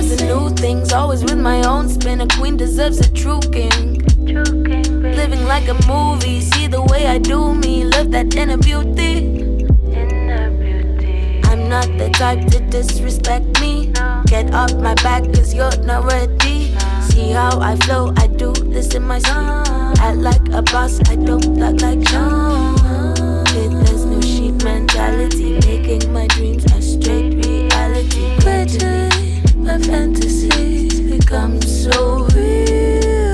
chasing new things, always with my own spin. A queen deserves a true king. Living like a movie, see the way I do me, love that inner beauty. I'm not the type to disrespect me. Get off my back cause you're not ready. See how I flow, I do this in my sleep. Act like a boss, I don't act like Sean. There's no sheep mentality, making my dreams a straight reality. Gradually, my fantasies become so real.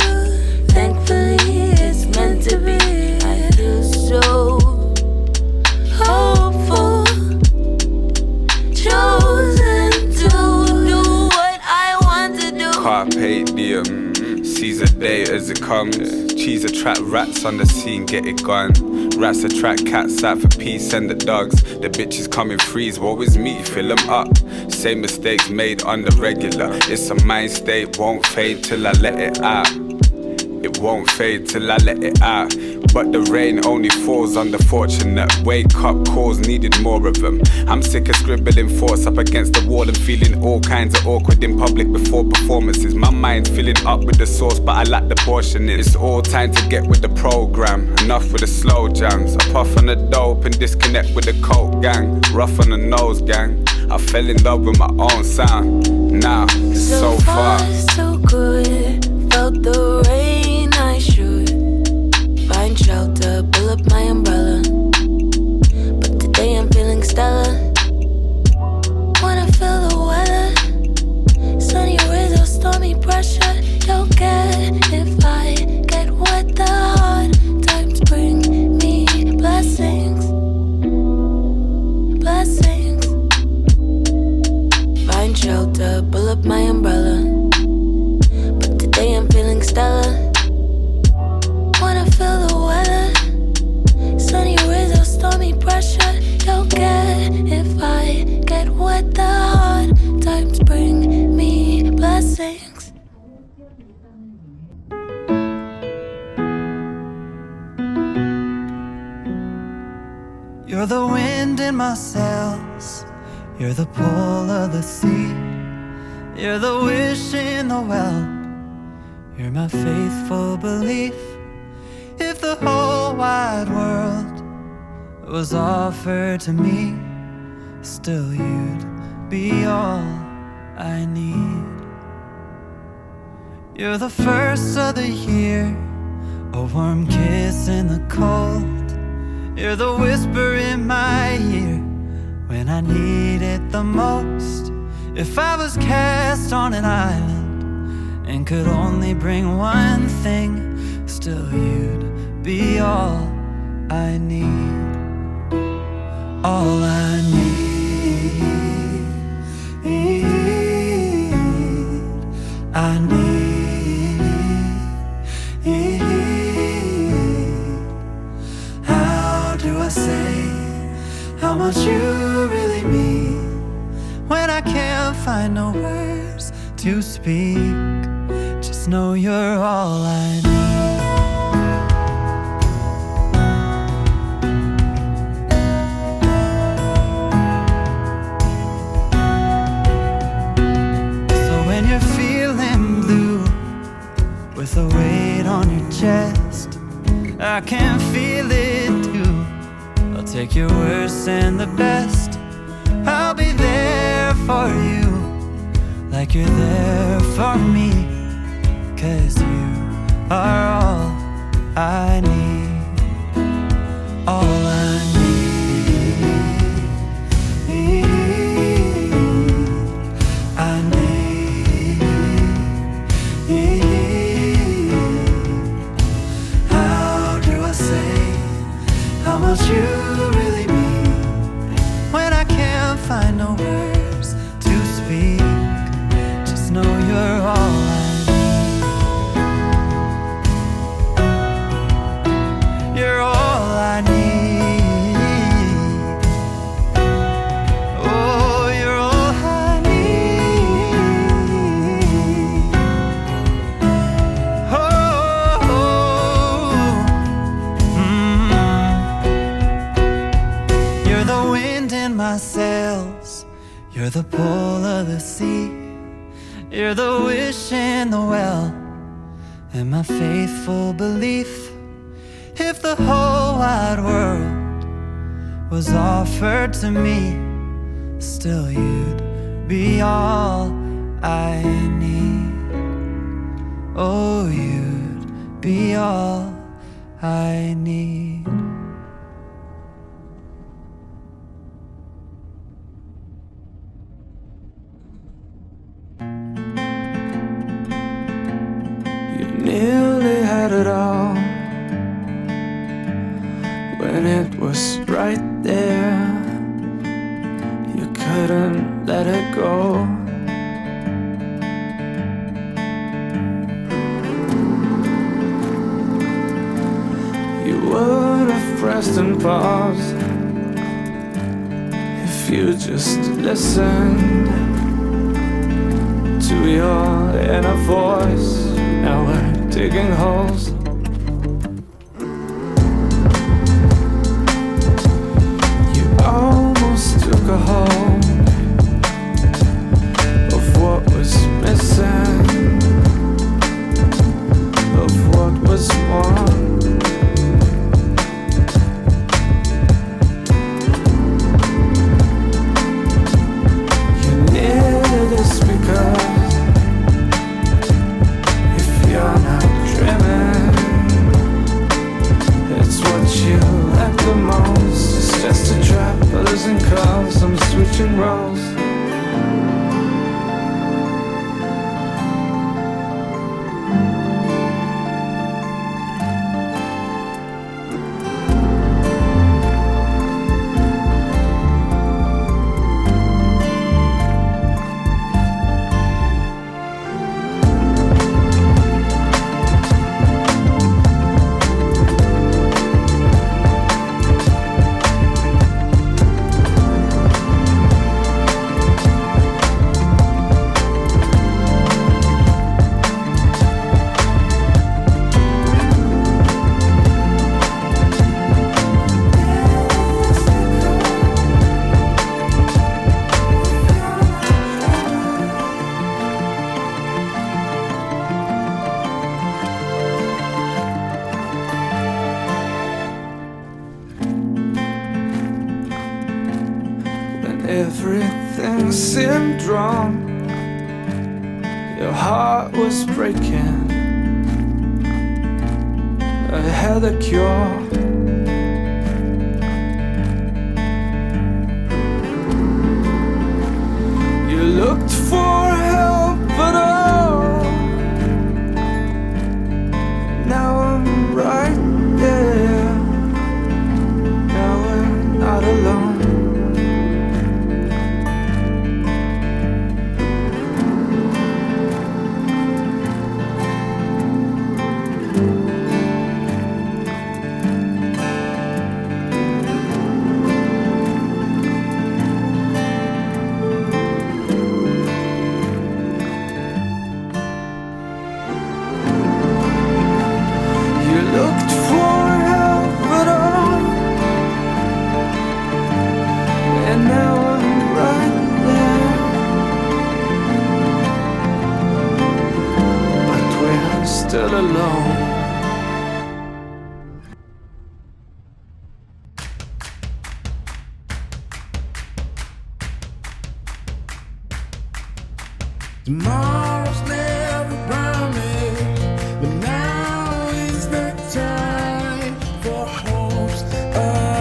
Thankfully, it's meant to be. I feel so hopeful, chosen to do what I want to do. Carpe diem, seize a day as it comes. Cheese attract rats on the scene, get it gone. Rats attract cats out for peace and the dogs. The bitches come in threes, woe is me, fill them up. Same mistakes made on the regular. It's a mind state, won't fade till I let it out. It won't fade till I let it out. But the rain only falls on the fortunate. Wake up calls, needed more of them. I'm sick of scribbling thoughts up against the wall and feeling all kinds of awkward in public before performances. My mind's filling up with the sauce, but I lack the portioning. It's all time to get with the program. Enough with the slow jams. I puff on the dope and disconnect with the coke gang. Rough on the nose gang. I fell in love with my own sound. Now it's so far, so good. Felt the rain, I should find shelter, pull up my umbrella. But today I'm feeling stellar. Wanna feel the weather, sunny rays or stormy pressure. You'll get if I get what the hard times bring me. Blessings, blessings. Find shelter, pull up my umbrella. But today I'm feeling stellar. Wanna feel the weather, sunny rays or stormy pressure. You'll get if I get what the hard times bring me. Blessings. You're the wind in my sails, you're the pull of the sea, you're the wish in the well, you're my faithful belief. If the whole wide world was offered to me, still you'd be all I need. You're the first of the year, a warm kiss in the cold. You're the whisper in my ear when I need it the most. If I was cast on an island and could only bring one thing, still you'd be all I need. All I need, I need. How do I say how much you really mean when I can't find no words to speak? Just know you're all I need. With a weight on your chest, I can feel it too. I'll take your worst and the best. I'll be there for you, like you're there for me. 'Cause you are all I need. All I need, I need. How much you really mean when I can't find no words to speak. Just know you're all I need. You're all I need. Oh, you're all I need. My sails, you're the pull of the sea, You're the wish in the well, and my faithful belief. If the whole wide world was offered to me, still you'd be all I need. Oh, you'd be all I need. You nearly had it all when it was right there. You couldn't let it go. You would have pressed and paused if you just listened to your inner voice. Now we're digging holes. You almost took a hold of what was missing, of what was won. You needed this because if you're not dreaming, it's what you like the most. It's just a trap, a losing cause. I'm switching roles. Everything seemed wrong. Your heart was breaking. I had a cure. You looked for help, but now I'm right there. Now we're not alone. Still alone. Tomorrow's never promised, but now is the time for hopes arising.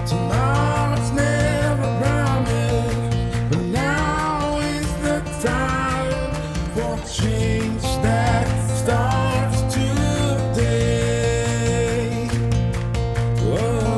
Tomorrow's never promised, but now is the time for change that starts today. Whoa.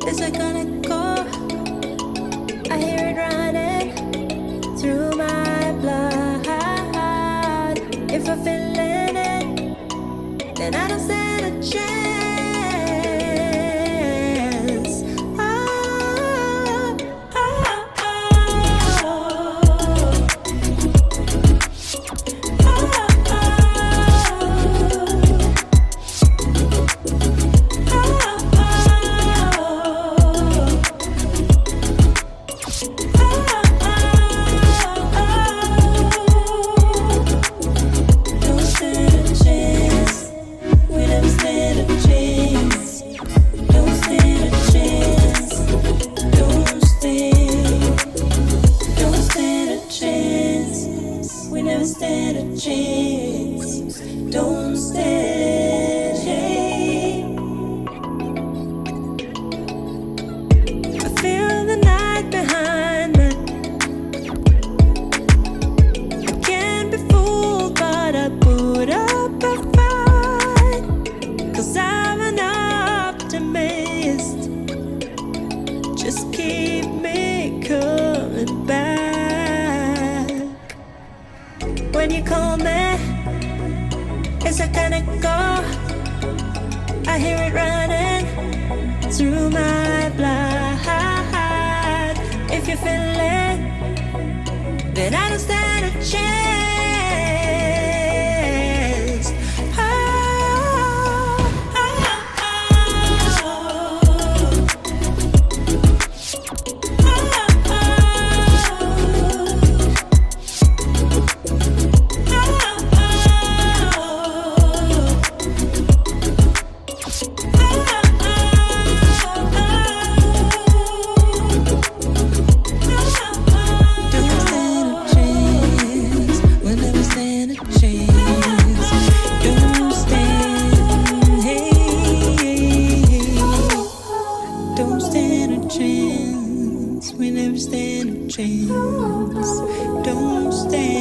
Is it gonna go? I hear it running through my blood. If I'm feeling it, then I don't stand a chance. When you call me, is it gonna go? I hear it running through my blood. If you feel it, then I don't stand a chance. We never stand a chance. Don't stand.